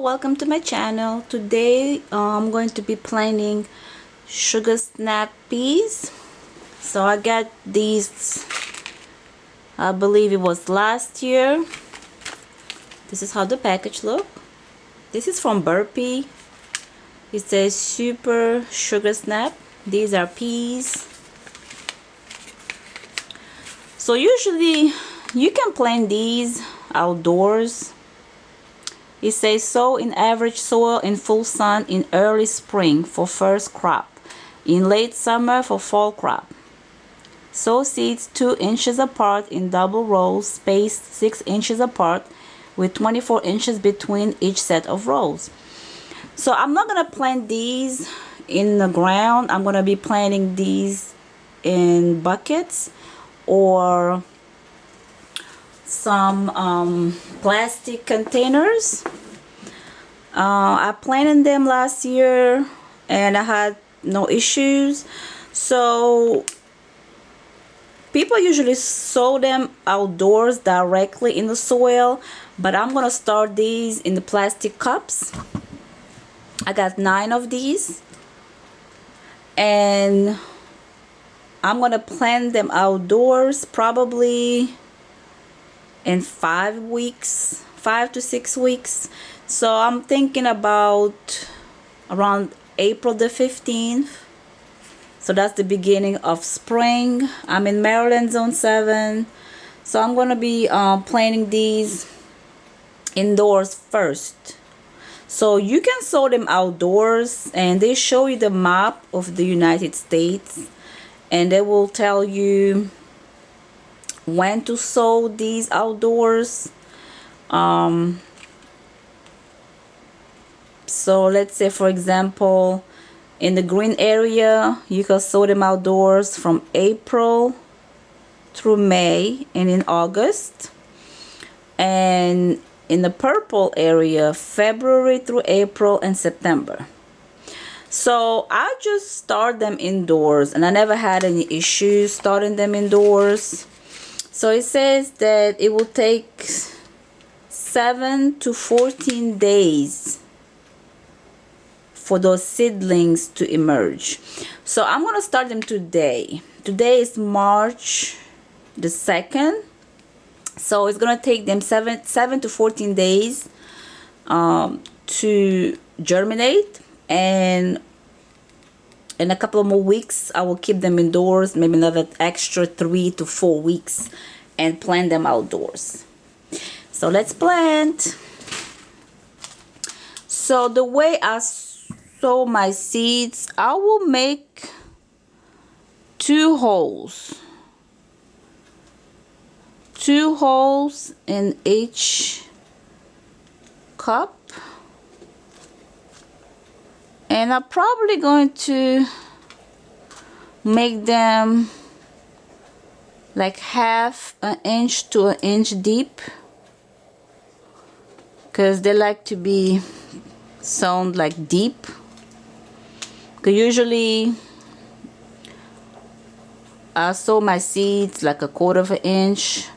welcome to my channel. Today I'm going to be planting sugar snap peas. So I got these, I believe it was last year. This is how the package look. This is from Burpee. It says super sugar snap. These are peas. So usually you can plant these outdoors. It says sow in average soil in full sun in early spring for first crop, in late summer for fall crop. Sow seeds 2 inches apart in double rows spaced 6 inches apart with 24 inches between each set of rows. So I'm not going to plant these in the ground. I'm going to be planting these in buckets or some plastic containers. I planted them last year and I had no issues. So people usually sow them outdoors directly in the soil, but I'm gonna start these in the plastic cups. I got 9 of these and I'm gonna plant them outdoors probably in 5 weeks, 5 to 6 weeks. So I'm thinking about around April the 15th. So that's the beginning of spring. I'm in Maryland zone 7. So I'm gonna be planting these indoors first. So you can sow them outdoors, and they show you the map of the United States, and they will tell you when to sow these outdoors. So let's say, for example, in the green area you can sow them outdoors from April through May and in August, and in the purple area February through April and September. So I just start them indoors and I never had any issues starting them indoors. So it says that it will take 7 to 14 days for those seedlings to emerge. So I'm gonna start them today. Today is March the 2nd. So it's gonna take them 7 to 14 days to germinate, and in a couple of more weeks I will keep them indoors, maybe another extra 3 to 4 weeks, and plant them outdoors. So let's plant. So the way I sow my seeds, I will make 2 holes in each cup, and I'm probably going to make them like half an inch to an inch deep, because they like to be sown like deep. Because usually I sow my seeds like 1/4 of an inch,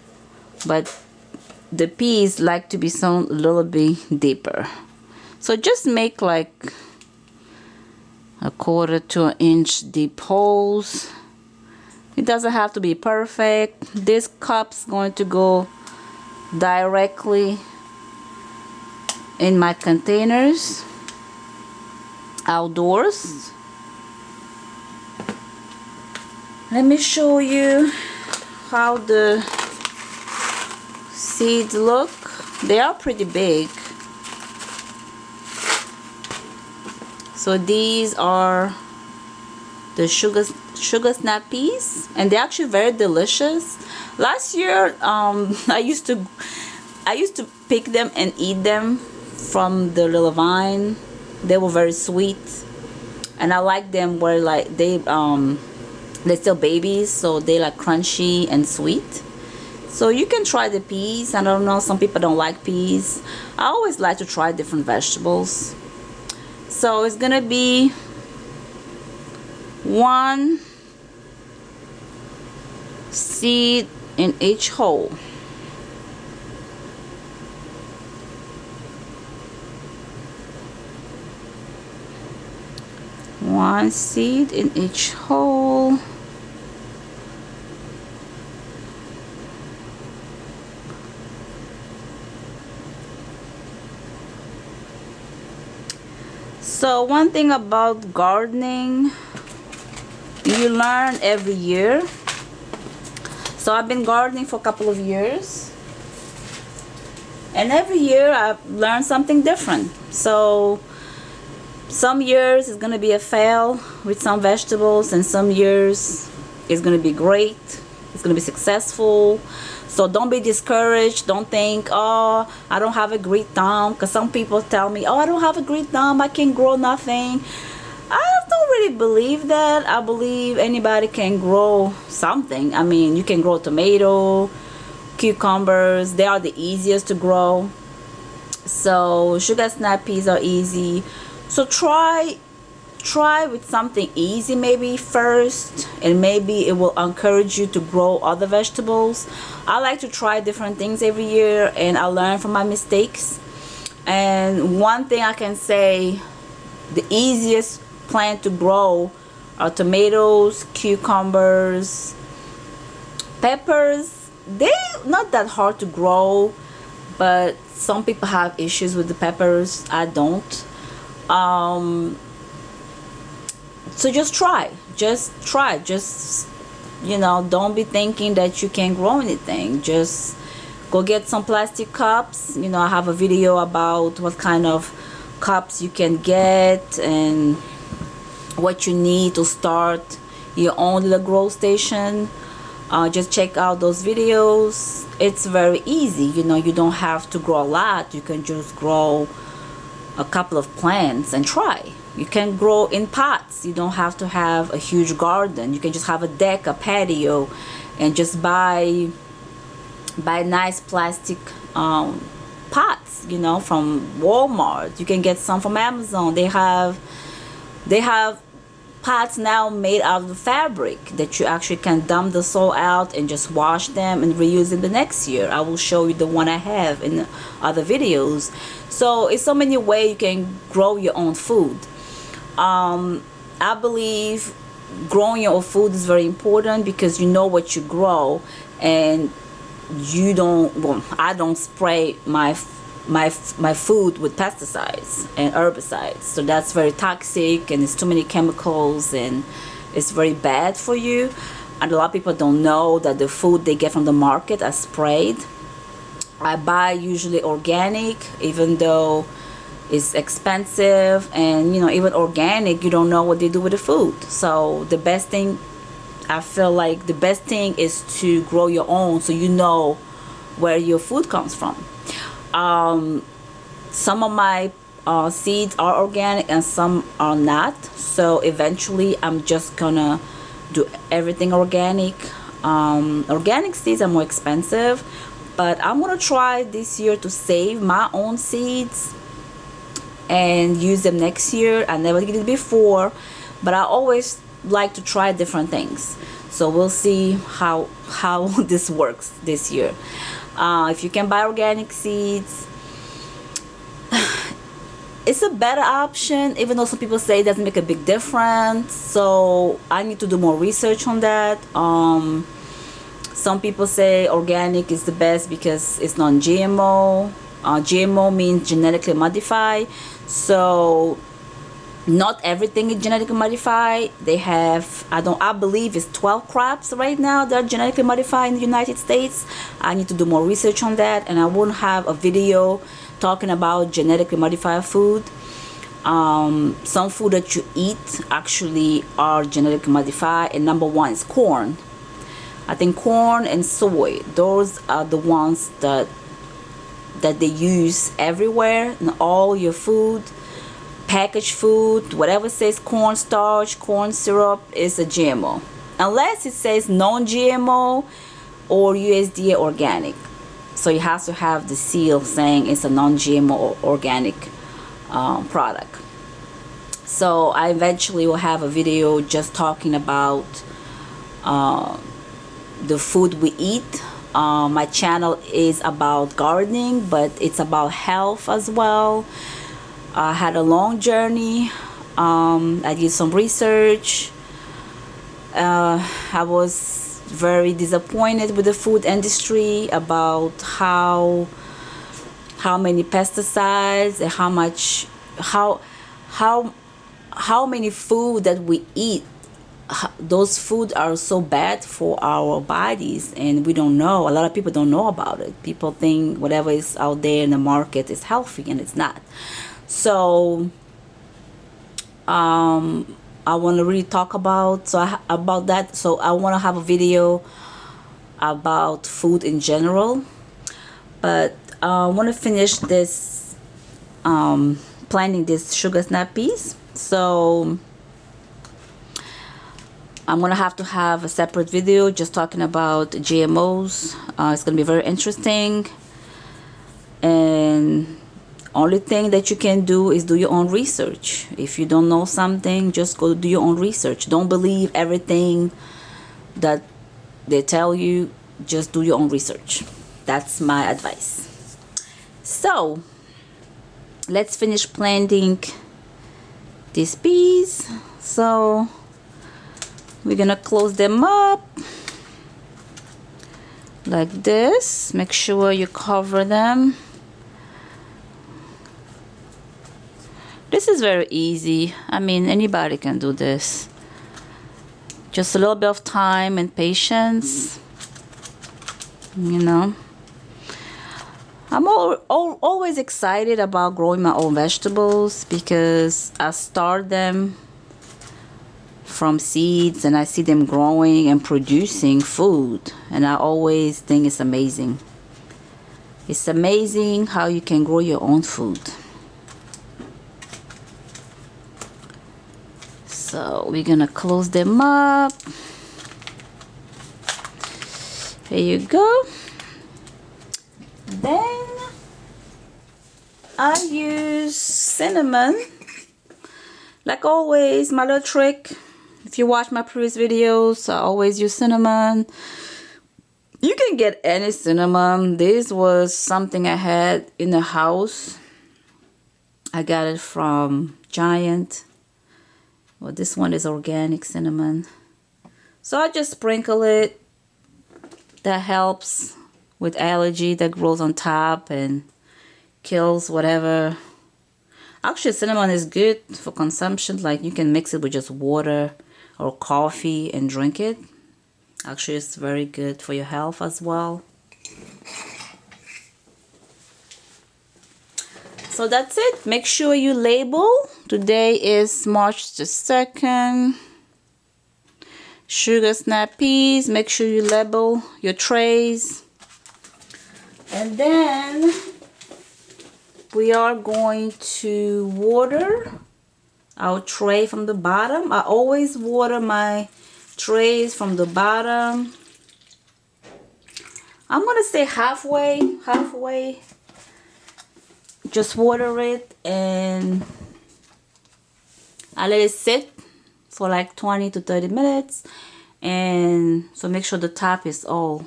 but the peas like to be sown a little bit deeper. So just make like 1/4 to an inch deep holes. It doesn't have to be perfect. This cup's going to go directly in my containers outdoors. Let me show you how the seeds look. They are pretty big. So these are the sugar snap peas, and they're actually very delicious. Last year I used to pick them and eat them from the little vine. They were very sweet, and I like them where like they're still babies, so they like crunchy and sweet. So you can try the peas. I don't know, some people don't like peas. I always like to try different vegetables. So it's gonna be 1 seed in each hole. One seed in each hole. So one thing about gardening, you learn every year. So I've been gardening for a couple of years, and every year I've learned something different. So some years it's gonna be a fail with some vegetables, and some years it's gonna be great, it's gonna be successful. So don't be discouraged. Don't think, oh, I don't have a great thumb, because some people tell me, oh, I don't have a great thumb, I can grow nothing. I don't really believe that. I believe anybody can grow something. I mean, you can grow tomato, cucumbers, they are the easiest to grow. So sugar snap peas are easy. So try with something easy maybe first, and maybe it will encourage you to grow other vegetables. I like to try different things every year, and I learn from my mistakes. And one thing I can say, the easiest plant to grow are tomatoes, cucumbers, peppers. They're not that hard to grow, but some people have issues with the peppers. I don't. So just try, don't be thinking that you can't grow anything. Just go get some plastic cups. I have a video about what kind of cups you can get and what you need to start your own little grow station. Just check out those videos. It's very easy. You don't have to grow a lot. You can just grow a couple of plants and try. You can grow in pots. You don't have to have a huge garden. You can just have a deck, a patio, and just buy nice plastic pots, from Walmart. You can get some from Amazon. They have pots now made out of the fabric that you actually can dump the soil out and just wash them and reuse them the next year. I will show you the one I have in other videos. So it's so many ways you can grow your own food. I believe growing your own food is very important, because you know what you grow, and I don't spray my food with pesticides and herbicides. So that's very toxic, and it's too many chemicals, and it's very bad for you. And a lot of people don't know that the food they get from the market are sprayed. I buy usually organic, even though it's expensive, and even organic, you don't know what they do with the food. So I feel like the best thing is to grow your own, so you know where your food comes from. Some of my seeds are organic and some are not, so eventually I'm just gonna do everything organic. Organic seeds are more expensive, but I'm gonna try this year to save my own seeds and use them next year. I never did it before, but I always like to try different things. So we'll see how this works this year. If you can buy organic seeds, it's a better option, even though some people say it doesn't make a big difference. So I need to do more research on that. Some people say organic is the best because it's non-GMO. GMO means genetically modified. So not everything is genetically modified. They have, I believe it's 12 crops right now that are genetically modified in the United States. I need to do more research on that, and I won't have a video talking about genetically modified food. Some food that you eat actually are genetically modified, and number one is corn. I think corn and soy, those are the ones that they use everywhere in all your food. Packaged food, whatever says cornstarch, corn syrup, is a GMO, unless it says non-GMO or USDA organic. So you have to have the seal saying it's a non-GMO or organic product. So I eventually will have a video just talking about the food we eat. My channel is about gardening, but it's about health as well. I had a long journey I did some research. I was very disappointed with the food industry about how many pesticides and how many food that we eat, those food are so bad for our bodies, and we don't know. A lot of people don't know about it. People think whatever is out there in the market is healthy, and it's not. So I want to really talk about that. So I want to have a video about food in general, but I want to finish this planting this sugar snap peas. So I'm gonna have to have a separate video just talking about GMOs. It's gonna be very interesting, and only thing that you can do is do your own research. If you don't know something, just go do your own research. Don't believe everything that they tell you. Just do your own research. That's my advice. So let's finish planting these peas. So we're gonna close them up like this. Make sure you cover them. This is very easy. I mean, anybody can do this. Just a little bit of time and patience, you know. I'm always excited about growing my own vegetables because I start them from seeds and I see them growing and producing food, and I always think it's amazing. It's amazing how you can grow your own food. So we're gonna close them up. Here you go. Then I use cinnamon. Like always, my little trick. If you watch my previous videos, I always use cinnamon. You can get any cinnamon. This was something I had in the house. I got it from Giant. Well, this one is organic cinnamon. So I just sprinkle it. That helps with allergy that grows on top and kills whatever. Actually, cinnamon is good for consumption. Like, you can mix it with just water or coffee and drink it. Actually, it's very good for your health as well. So that's it. Make sure you label. Today is March the 2nd. Sugar snap peas. Make sure you label your trays. And then we are going to water our tray from the bottom. I always water my trays from the bottom. I'm gonna say halfway. Just water it and I let it sit for like 20 to 30 minutes, and so make sure the top is all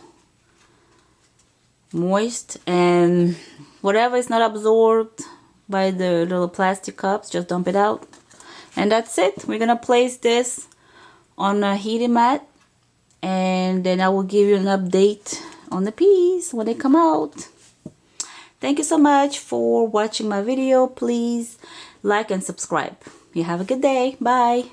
moist, and whatever is not absorbed by the little plastic cups, just dump it out. And that's it. We're gonna place this on a heating mat, and then I will give you an update on the peas when they come out. Thank you so much for watching my video. Please like and subscribe. You have a good day. Bye.